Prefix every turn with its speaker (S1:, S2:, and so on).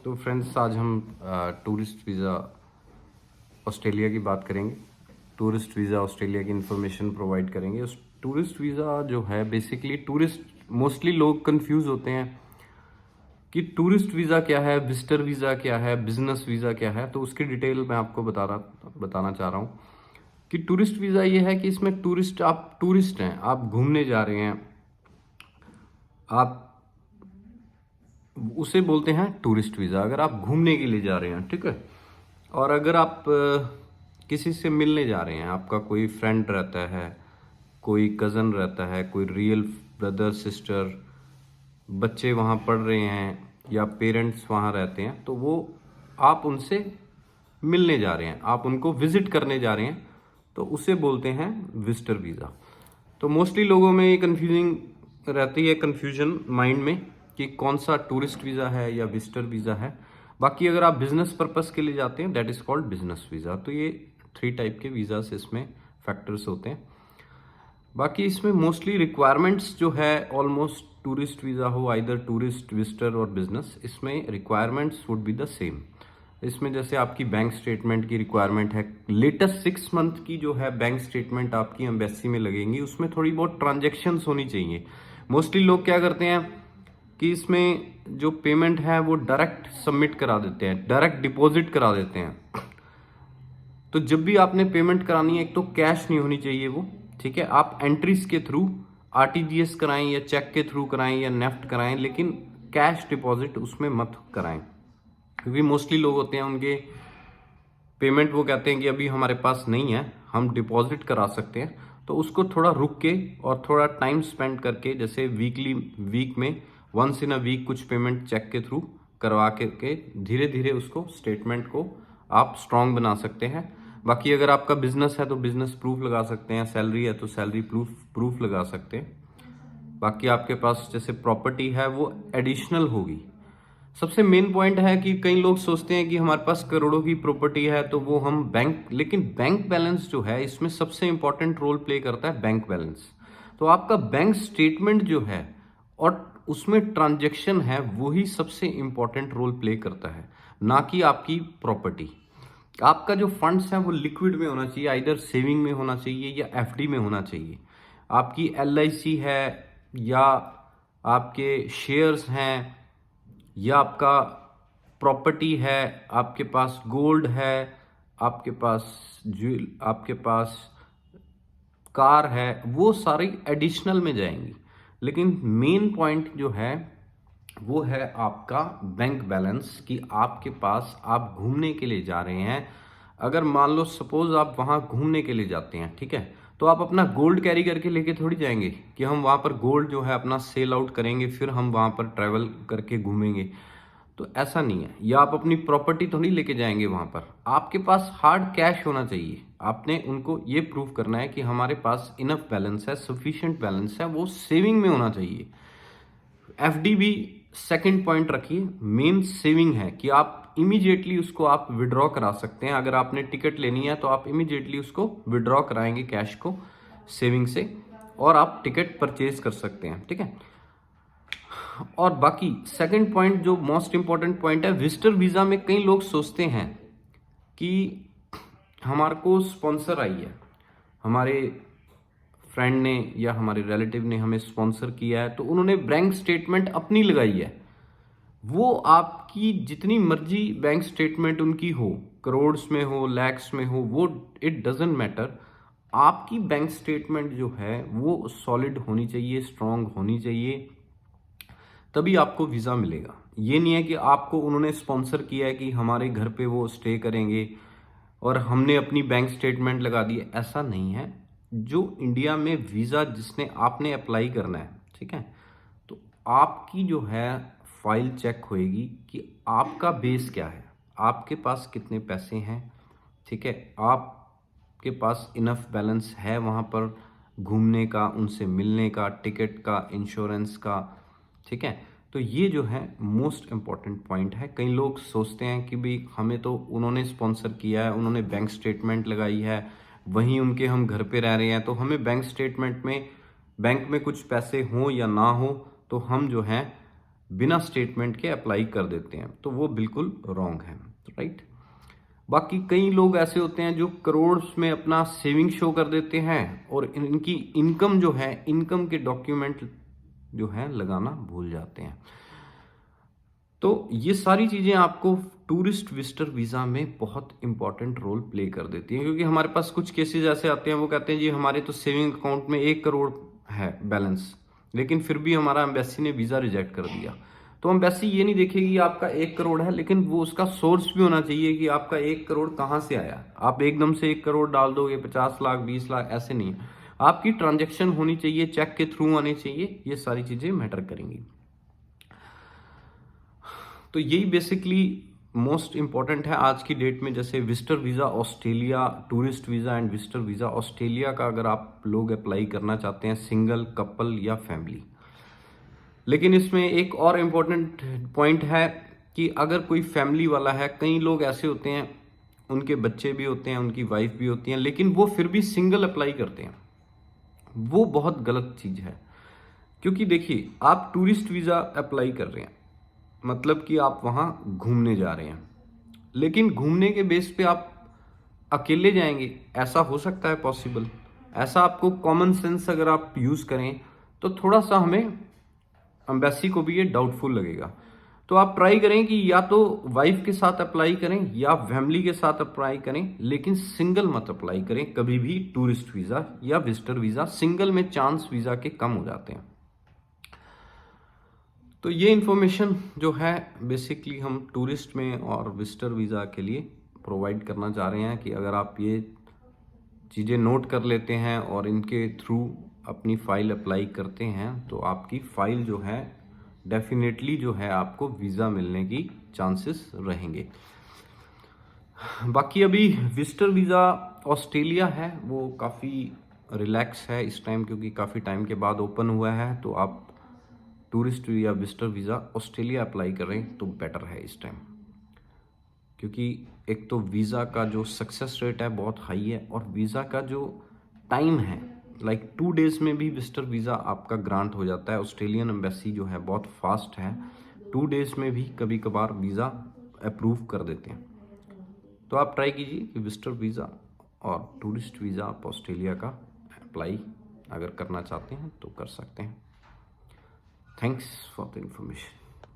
S1: तो फ्रेंड्स आज हम टूरिस्ट वीज़ा ऑस्ट्रेलिया की बात करेंगे। टूरिस्ट वीज़ा ऑस्ट्रेलिया की इन्फॉर्मेशन प्रोवाइड करेंगे। उस टूरिस्ट वीज़ा जो है बेसिकली टूरिस्ट मोस्टली लोग कंफ्यूज होते हैं कि टूरिस्ट वीज़ा क्या है, विजिटर वीज़ा क्या है, बिजनेस वीज़ा क्या है। तो उसकी डिटेल मैं आपको बताना चाह रहा हूँ कि टूरिस्ट वीज़ा ये है कि इसमें आप टूरिस्ट हैं, आप घूमने जा रहे हैं, आप उसे बोलते हैं टूरिस्ट वीज़ा। अगर आप घूमने के लिए जा रहे हैं, ठीक है। और अगर आप किसी से मिलने जा रहे हैं, आपका कोई फ्रेंड रहता है, कोई कज़न रहता है, कोई रियल ब्रदर सिस्टर, बच्चे वहाँ पढ़ रहे हैं या पेरेंट्स वहाँ रहते हैं, तो वो आप उनसे मिलने जा रहे हैं, आप उनको विजिट करने जा रहे हैं, तो उसे बोलते हैं विजिटर वीज़ा। तो मोस्टली लोगों में ये कन्फ्यूजिंग रहती है, कन्फ्यूजन माइंड में कि कौन सा टूरिस्ट वीज़ा है या विजिटर वीज़ा है। बाकी अगर आप बिजनेस पर्पस के लिए जाते हैं, that is called business visa. तो ये 3 टाइप के वीज़ास इसमें फैक्टर्स होते हैं। बाकी इसमें मोस्टली रिक्वायरमेंट्स जो है ऑलमोस्ट टूरिस्ट वीज़ा हो, आइदर टूरिस्ट, विजिटर और बिजनेस, इसमें requirements would be the same. इसमें जैसे आपकी बैंक स्टेटमेंट की रिक्वायरमेंट है, लेटेस्ट 6 मंथ की जो है बैंक स्टेटमेंट आपकी एम्बेसी में लगेंगी, उसमें थोड़ी बहुत ट्रांजेक्शन्स होनी चाहिए। मोस्टली लोग क्या करते हैं कि इसमें जो पेमेंट है वो डायरेक्ट सबमिट करा देते हैं, डायरेक्ट डिपॉजिट करा देते हैं। तो जब भी आपने पेमेंट करानी है, एक तो कैश नहीं होनी चाहिए वो, ठीक है। आप एंट्रीज के थ्रू आरटीजीएस कराएं या चेक के थ्रू कराएं या नेफ्ट कराएं, लेकिन कैश डिपॉजिट उसमें मत कराएं, क्योंकि मोस्टली लोग होते हैं उनके पेमेंट वो कहते हैं कि अभी हमारे पास नहीं है, हम डिपॉजिट करा सकते हैं। तो उसको थोड़ा रुक के और थोड़ा टाइम स्पेंड करके, जैसे वीक में वंस इन अ वीक कुछ पेमेंट चेक के थ्रू करवा के धीरे धीरे उसको स्टेटमेंट को आप स्ट्रांग बना सकते हैं। बाकी अगर आपका बिजनेस है तो बिजनेस प्रूफ लगा सकते हैं, सैलरी है तो सैलरी प्रूफ लगा सकते हैं। बाकी आपके पास जैसे प्रॉपर्टी है वो एडिशनल होगी। सबसे मेन पॉइंट है कि कई लोग सोचते हैं कि हमारे पास करोड़ों की प्रॉपर्टी है तो वो हम लेकिन बैंक बैलेंस जो है इसमें सबसे इंपॉर्टेंट रोल प्ले करता है बैंक बैलेंस। तो आपका बैंक स्टेटमेंट जो है और उसमें ट्रांजैक्शन है वही सबसे इंपॉर्टेंट रोल प्ले करता है, ना कि आपकी प्रॉपर्टी। आपका जो फंड्स है वो लिक्विड में होना चाहिए, आइदर सेविंग में होना चाहिए या एफडी में होना चाहिए। आपकी एलआईसी है या आपके शेयर्स हैं या आपका प्रॉपर्टी है, आपके पास गोल्ड है, आपके पास कार है, वो सारी एडिशनल में जाएंगी। लेकिन मेन पॉइंट जो है वो है आपका बैंक बैलेंस, कि आपके पास आप घूमने के लिए जा रहे हैं। अगर मान लो सपोज आप वहां घूमने के लिए जाते हैं, ठीक है, तो आप अपना गोल्ड कैरी करके लेके थोड़ी जाएंगे कि हम वहां पर गोल्ड जो है अपना सेल आउट करेंगे फिर हम वहां पर ट्रैवल करके घूमेंगे। तो ऐसा नहीं है। या आप अपनी प्रॉपर्टी तो नहीं लेके जाएंगे वहां पर, आपके पास हार्ड कैश होना चाहिए। आपने उनको ये प्रूव करना है कि हमारे पास इनफ बैलेंस है, सफिशिएंट बैलेंस है, वो सेविंग में होना चाहिए। एफडी भी सेकंड पॉइंट रखिए, मेन सेविंग है कि आप इमीडिएटली उसको आप विड्रॉ करा सकते हैं। अगर आपने टिकट लेनी है तो आप इमीडिएटली उसको विड्रॉ कराएंगे कैश को सेविंग से, और आप टिकट परचेज कर सकते हैं, ठीक है। और बाकी सेकंड पॉइंट जो मोस्ट इंपॉर्टेंट पॉइंट है, विजिटर वीजा में कई लोग सोचते हैं कि हमारे को स्पॉन्सर आई है, हमारे फ्रेंड ने या हमारे रिलेटिव ने हमें स्पॉन्सर किया है, तो उन्होंने बैंक स्टेटमेंट अपनी लगाई है। वो आपकी जितनी मर्जी बैंक स्टेटमेंट उनकी हो, करोड़्स में हो, लैक्स में हो, वो इट डजेंट मैटर। आपकी बैंक स्टेटमेंट जो है वो सॉलिड होनी चाहिए, स्ट्रांग होनी चाहिए, तभी आपको वीज़ा मिलेगा। ये नहीं है कि आपको उन्होंने स्पॉन्सर किया है कि हमारे घर पे वो स्टे करेंगे और हमने अपनी बैंक स्टेटमेंट लगा दी, ऐसा नहीं है। जो इंडिया में वीज़ा जिसने आपने अप्लाई करना है, ठीक है, तो आपकी जो है फाइल चेक होएगी कि आपका बेस क्या है, आपके पास कितने पैसे हैं, ठीक है, आपके पास इनफ बैलेंस है वहाँ पर घूमने का, उनसे मिलने का, टिकट का, इंश्योरेंस का, ठीक है। तो ये जो है मोस्ट इम्पॉर्टेंट पॉइंट है। कई लोग सोचते हैं कि भाई हमें तो उन्होंने स्पॉन्सर किया है, उन्होंने बैंक स्टेटमेंट लगाई है, वहीं उनके हम घर पे रह रहे हैं, तो हमें बैंक स्टेटमेंट में बैंक में कुछ पैसे हों या ना हो तो हम जो हैं बिना स्टेटमेंट के अप्लाई कर देते हैं, तो वो बिल्कुल रॉन्ग है, राइट। बाकी कई लोग ऐसे होते हैं जो करोड़ में अपना सेविंग शो कर देते हैं और इनकी इनकम जो है, इनकम के डॉक्यूमेंट जो है लगाना भूल जाते हैं। तो ये सारी चीज़ें आपको टूरिस्ट विजिटर वीज़ा में बहुत इंपॉर्टेंट रोल प्ले कर देती हैं, क्योंकि हमारे पास कुछ केसेस ऐसे आते हैं, वो कहते हैं जी हमारे तो सेविंग अकाउंट में 1 करोड़ है बैलेंस, लेकिन फिर भी हमारा एम्बेसी ने वीज़ा रिजेक्ट कर दिया। तो एम्बेसी ये नहीं देखेगी आपका 1 करोड़ है, लेकिन वो उसका सोर्स भी होना चाहिए कि आपका 1 करोड़ कहाँ से आया। आप एकदम से 1 करोड़ डाल दोगे, 50 लाख 20 लाख ऐसे नहीं है, आपकी ट्रांजेक्शन होनी चाहिए, चेक के थ्रू आने चाहिए, ये सारी चीज़ें मैटर करेंगी। तो यही बेसिकली मोस्ट इंपॉर्टेंट है आज की डेट में। जैसे visitor visa Australia, tourist visa and visitor visa Australia का अगर आप लोग अप्लाई करना चाहते हैं, सिंगल, कपल या फैमिली। लेकिन इसमें एक और इम्पोर्टेंट पॉइंट है कि अगर कोई फैमिली वाला है, कई लोग ऐसे होते हैं उनके बच्चे भी होते हैं, उनकी वाइफ भी होती हैं, लेकिन वो फिर भी सिंगल अप्लाई करते हैं, वो बहुत गलत चीज़ है। क्योंकि देखिए, आप टूरिस्ट वीज़ा अप्लाई कर रहे हैं, मतलब कि आप वहाँ घूमने जा रहे हैं, लेकिन घूमने के बेस पे आप अकेले जाएंगे, ऐसा हो सकता है पॉसिबल? ऐसा आपको कॉमन सेंस अगर आप यूज़ करें तो थोड़ा सा हमें एम्बेसी को भी ये डाउटफुल लगेगा। तो आप ट्राई करें कि या तो वाइफ के साथ अप्लाई करें या फैमिली के साथ अप्लाई करें, लेकिन सिंगल मत अप्लाई करें कभी भी टूरिस्ट वीज़ा या विजिटर वीज़ा। सिंगल में चांस वीज़ा के कम हो जाते हैं। तो ये इन्फॉर्मेशन जो है बेसिकली हम टूरिस्ट में और विजिटर वीज़ा के लिए प्रोवाइड करना चाह रहे हैं कि अगर आप ये चीज़ें नोट कर लेते हैं और इनके थ्रू अपनी फ़ाइल अप्लाई करते हैं, तो आपकी फ़ाइल जो है डेफिनेटली जो है आपको वीज़ा मिलने की चांसेस रहेंगे। बाकी अभी विजिटर वीज़ा ऑस्ट्रेलिया है वो काफ़ी रिलैक्स है इस टाइम, क्योंकि काफ़ी टाइम के बाद ओपन हुआ है। तो आप टूरिस्ट या विजिटर वीज़ा ऑस्ट्रेलिया अप्लाई करें तो बेटर है इस टाइम, क्योंकि एक तो वीज़ा का जो सक्सेस रेट है बहुत हाई है, और वीज़ा का जो टाइम है लाइक 2 डेज़ में भी विजिटर वीज़ा आपका ग्रांट हो जाता है। ऑस्ट्रेलियन एम्बेसी जो है बहुत फास्ट है, 2 डेज़ में भी कभी कभार वीज़ा अप्रूव कर देते हैं। तो आप ट्राई कीजिए कि विजिटर वीज़ा और टूरिस्ट वीज़ा आप ऑस्ट्रेलिया का अप्लाई अगर करना चाहते हैं तो कर सकते हैं। Thanks for the information.